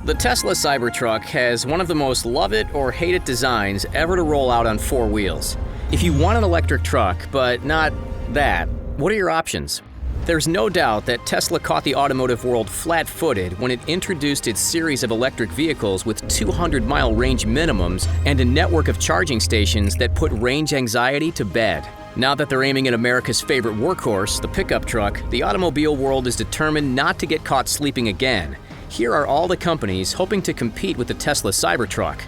The Tesla Cybertruck has one of the most love it or hate it designs ever to roll out on four wheels. If you want an electric truck, but not that, what are your options? There's no doubt that Tesla caught the automotive world flat-footed when it introduced its series of electric vehicles with 200-mile range minimums and a network of charging stations that put range anxiety to bed. Now that they're aiming at America's favorite workhorse, the pickup truck, the automobile world is determined not to get caught sleeping again. Here are all the companies hoping to compete with the Tesla Cybertruck.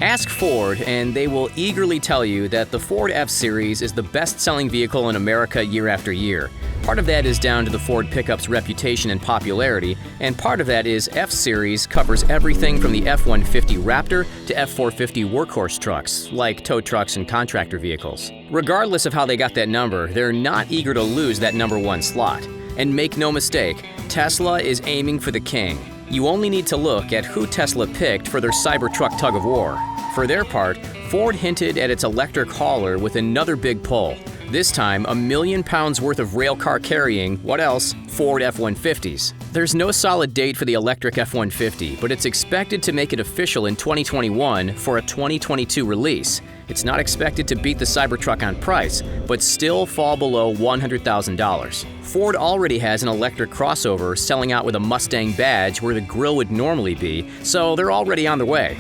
Ask Ford, and they will eagerly tell you that the Ford F-Series is the best-selling vehicle in America year after year. Part of that is down to the Ford pickup's reputation and popularity, and part of that is F-Series covers everything from the F-150 Raptor to F-450 workhorse trucks, like tow trucks and contractor vehicles. Regardless of how they got that number, they're not eager to lose that number one slot. And make no mistake, Tesla is aiming for the king. You only need to look at who Tesla picked for their Cybertruck tug-of-war. For their part, Ford hinted at its electric hauler with another big pull. This time, £1 million worth of railcar carrying, what else? Ford F-150s. There's no solid date for the electric F-150, but it's expected to make it official in 2021 for a 2022 release. It's not expected to beat the Cybertruck on price, but still fall below $100,000. Ford already has an electric crossover selling out with a Mustang badge where the grille would normally be, so they're already on their way.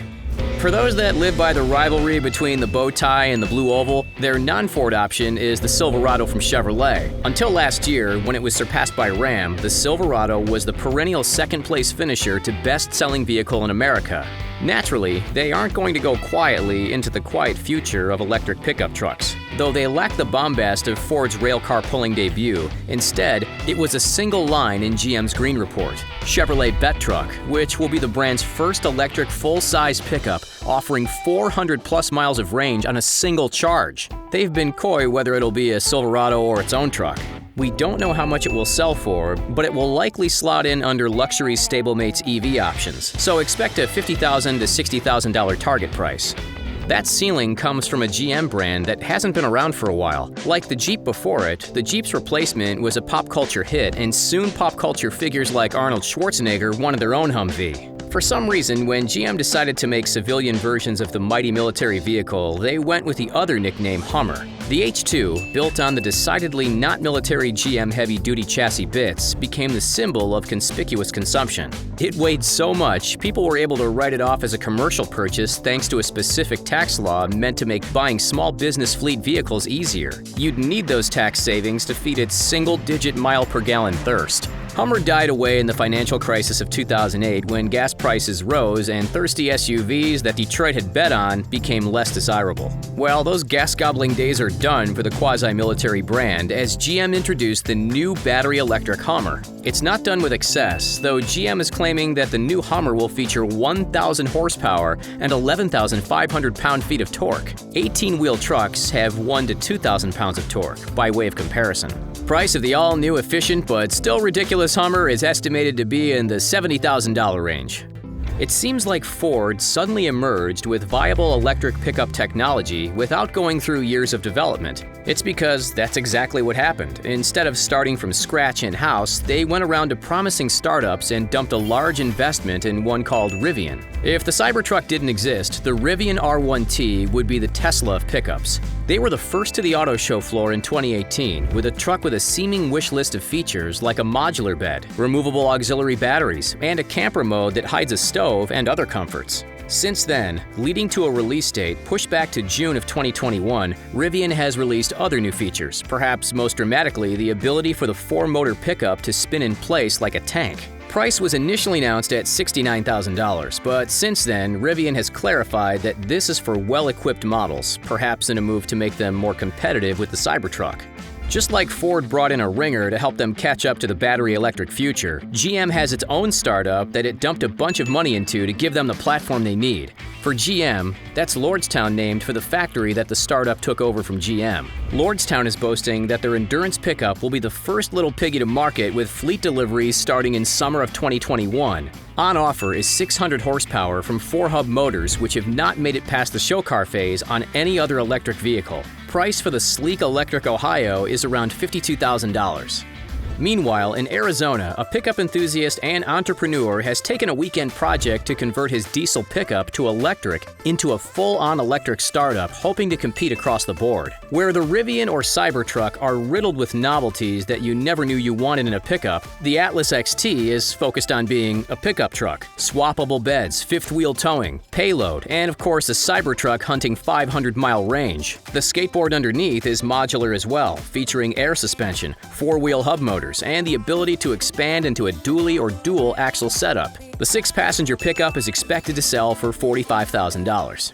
For those that live by the rivalry between the bow tie and the blue oval, their non-Ford option is the Silverado from Chevrolet. Until last year, when it was surpassed by Ram, the Silverado was the perennial second-place finisher to best-selling vehicle in America. Naturally, they aren't going to go quietly into the quiet future of electric pickup trucks. Though they lack the bombast of Ford's railcar pulling debut, instead, it was a single line in GM's Green Report, Chevrolet Bet Truck, which will be the brand's first electric full-size pickup, offering 400-plus miles of range on a single charge. They've been coy whether it'll be a Silverado or its own truck. We don't know how much it will sell for, but it will likely slot in under luxury stablemates EV options, so expect a $50,000 to $60,000 target price. That ceiling comes from a GM brand that hasn't been around for a while. Like the Jeep before it, the Jeep's replacement was a pop culture hit, and soon pop culture figures like Arnold Schwarzenegger wanted their own Humvee. For some reason, when GM decided to make civilian versions of the mighty military vehicle, they went with the other nickname Hummer. The H2, built on the decidedly not military GM heavy-duty chassis bits, became the symbol of conspicuous consumption. It weighed so much, people were able to write it off as a commercial purchase thanks to a specific tax law meant to make buying small business fleet vehicles easier. You'd need those tax savings to feed its single-digit mile-per-gallon thirst. Hummer died away in the financial crisis of 2008 when gas prices rose and thirsty SUVs that Detroit had bet on became less desirable. Well, those gas-gobbling days are done for the quasi-military brand as GM introduced the new battery electric Hummer. It's not done with excess, though GM is claiming that the new Hummer will feature 1,000 horsepower and 11,500 pound-feet of torque. 18-wheel trucks have 1,000 to 2,000 pounds of torque, by way of comparison. Price of the all-new efficient but still ridiculous Hummer is estimated to be in the $70,000 range. It seems like Ford suddenly emerged with viable electric pickup technology without going through years of development. It's because that's exactly what happened. Instead of starting from scratch in-house, they went around to promising startups and dumped a large investment in one called Rivian. If the Cybertruck didn't exist, the Rivian R1T would be the Tesla of pickups. They were the first to the auto show floor in 2018 with a truck with a seeming wish list of features like a modular bed, removable auxiliary batteries, and a camper mode that hides a stove and other comforts. Since then, leading to a release date pushed back to June of 2021, Rivian has released other new features, perhaps most dramatically the ability for the four-motor pickup to spin in place like a tank. Price was initially announced at $69,000, but since then, Rivian has clarified that this is for well-equipped models, perhaps in a move to make them more competitive with the Cybertruck. Just like Ford brought in a ringer to help them catch up to the battery electric future, GM has its own startup that it dumped a bunch of money into to give them the platform they need. For GM, that's Lordstown, named for the factory that the startup took over from GM. Lordstown is boasting that their endurance pickup will be the first little piggy to market with fleet deliveries starting in summer of 2021. On offer is 600 horsepower from 4-hub motors which have not made it past the show car phase on any other electric vehicle. Price for the sleek electric Ohio is around $52,000. Meanwhile, in Arizona, a pickup enthusiast and entrepreneur has taken a weekend project to convert his diesel pickup to electric into a full-on electric startup, hoping to compete across the board. Where the Rivian or Cybertruck are riddled with novelties that you never knew you wanted in a pickup, the Atlas XT is focused on being a pickup truck. Swappable beds, fifth-wheel towing, payload, and of course a Cybertruck hunting 500-mile range. The skateboard underneath is modular as well, featuring air suspension, four-wheel hub motors, and the ability to expand into a dually or dual axle setup. The 6-passenger pickup is expected to sell for $45,000.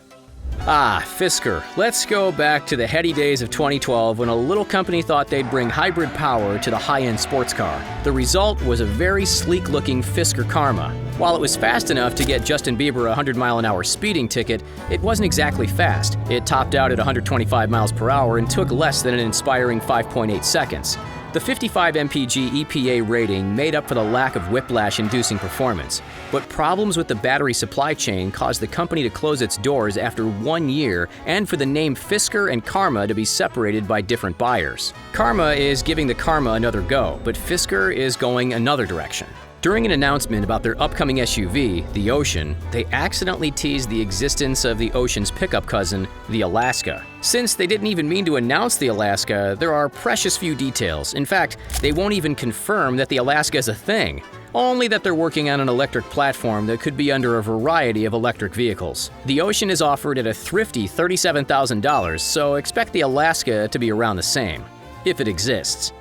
Fisker. Let's go back to the heady days of 2012 when a little company thought they'd bring hybrid power to the high-end sports car. The result was a very sleek-looking Fisker Karma. While it was fast enough to get Justin Bieber a 100-mile-an-hour speeding ticket, it wasn't exactly fast. It topped out at 125 miles per hour and took less than an inspiring 5.8 seconds. The 55 mpg EPA rating made up for the lack of whiplash-inducing performance, but problems with the battery supply chain caused the company to close its doors after 1 year and for the name Fisker and Karma to be separated by different buyers. Karma is giving the Karma another go, but Fisker is going another direction. During an announcement about their upcoming SUV, the Ocean, they accidentally teased the existence of the Ocean's pickup cousin, the Alaska. Since they didn't even mean to announce the Alaska, there are precious few details. In fact, they won't even confirm that the Alaska is a thing. Only that they're working on an electric platform that could be under a variety of electric vehicles. The Ocean is offered at a thrifty $37,000, so expect the Alaska to be around the same, if it exists.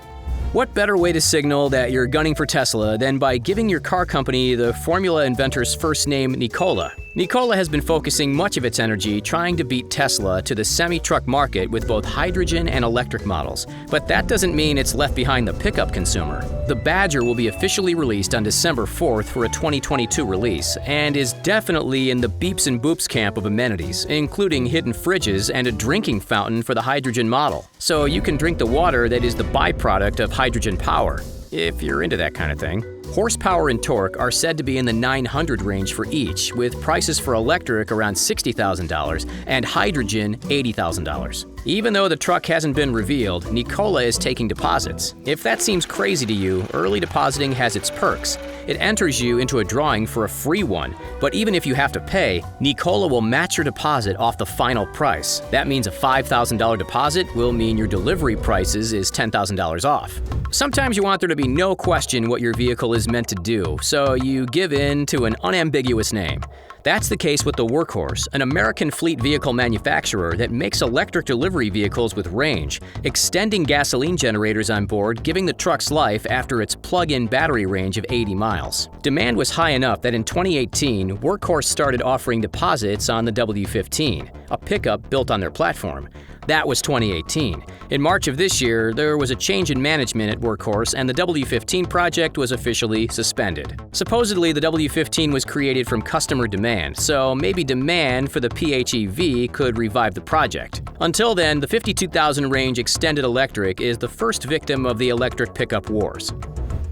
What better way to signal that you're gunning for Tesla than by giving your car company the formula inventor's first name, Nikola? Nikola has been focusing much of its energy trying to beat Tesla to the semi-truck market with both hydrogen and electric models, but that doesn't mean it's left behind the pickup consumer. The Badger will be officially released on December 4th for a 2022 release, and is definitely in the beeps and boops camp of amenities, including hidden fridges and a drinking fountain for the hydrogen model. So you can drink the water that is the byproduct of hydrogen power, if you're into that kind of thing. Horsepower and torque are said to be in the 900 range for each, with prices for electric around $60,000 and hydrogen $80,000. Even though the truck hasn't been revealed, Nikola is taking deposits. If that seems crazy to you, early depositing has its perks. It enters you into a drawing for a free one, but even if you have to pay, Nikola will match your deposit off the final price. That means a $5,000 deposit will mean your delivery prices is $10,000 off. Sometimes you want there to be no question what your vehicle is meant to do, so you give in to an unambiguous name. That's the case with the Workhorse, an American fleet vehicle manufacturer that makes electric delivery vehicles with range, extending gasoline generators on board, giving the truck's life after its plug-in battery range of 80 miles. Demand was high enough that in 2018, Workhorse started offering deposits on the W15, a pickup built on their platform. That was 2018. In March of this year, there was a change in management at Workhorse and the W15 project was officially suspended. Supposedly, the W15 was created from customer demand, so maybe demand for the PHEV could revive the project. Until then, the 52,000 range extended electric is the first victim of the electric pickup wars.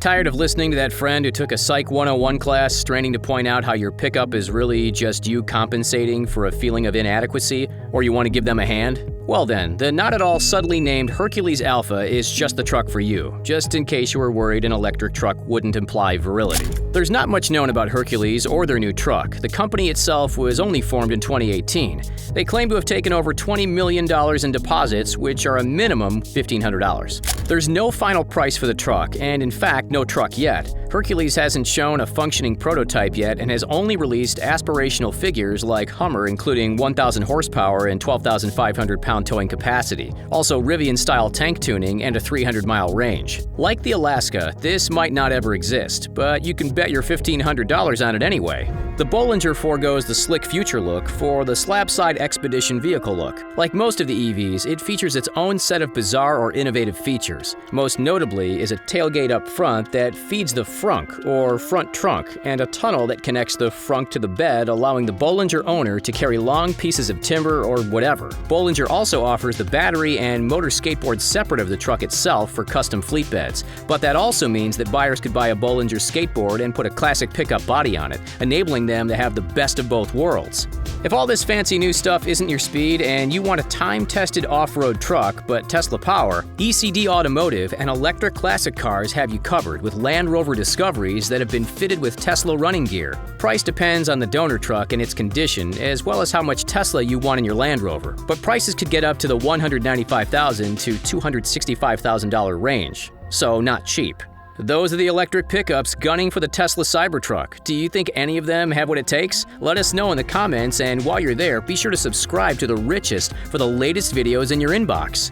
Tired of listening to that friend who took a Psych 101 class straining to point out how your pickup is really just you compensating for a feeling of inadequacy, or you want to give them a hand? Well then, the not-at-all subtly named Hercules Alpha is just the truck for you, just in case you were worried an electric truck wouldn't imply virility. There's not much known about Hercules or their new truck. The company itself was only formed in 2018. They claim to have taken over $20 million in deposits, which are a minimum $1,500. There's no final price for the truck, and in fact, no truck yet. Hercules hasn't shown a functioning prototype yet and has only released aspirational figures like Hummer, including 1,000 horsepower and 12,500 pound towing capacity, also Rivian-style tank tuning and a 300-mile range. Like the Alaska, this might not ever exist, but you can bet your $1,500 on it anyway. The Bollinger forgoes the slick future look for the slab-side expedition vehicle look. Like most of the EVs, it features its own set of bizarre or innovative features. Most notably is a tailgate up front that feeds the frunk, or front trunk, and a tunnel that connects the frunk to the bed, allowing the Bollinger owner to carry long pieces of timber or whatever. Bollinger also offers the battery and motor skateboard separate of the truck itself for custom fleet beds, but that also means that buyers could buy a Bollinger skateboard and put a classic pickup body on it, enabling them to have the best of both worlds. If all this fancy new stuff isn't your speed and you want a time-tested off-road truck but Tesla power, ECD Automotive and Electric Classic Cars have you covered with Land Rover Discoverys that have been fitted with Tesla running gear. Price depends on the donor truck and its condition, as well as how much Tesla you want in your Land Rover, but prices could get up to the $195,000 to $265,000 range, so not cheap. Those are the electric pickups gunning for the Tesla Cybertruck. Do you think any of them have what it takes? Let us know in the comments, and while you're there, be sure to subscribe to The Richest for the latest videos in your inbox.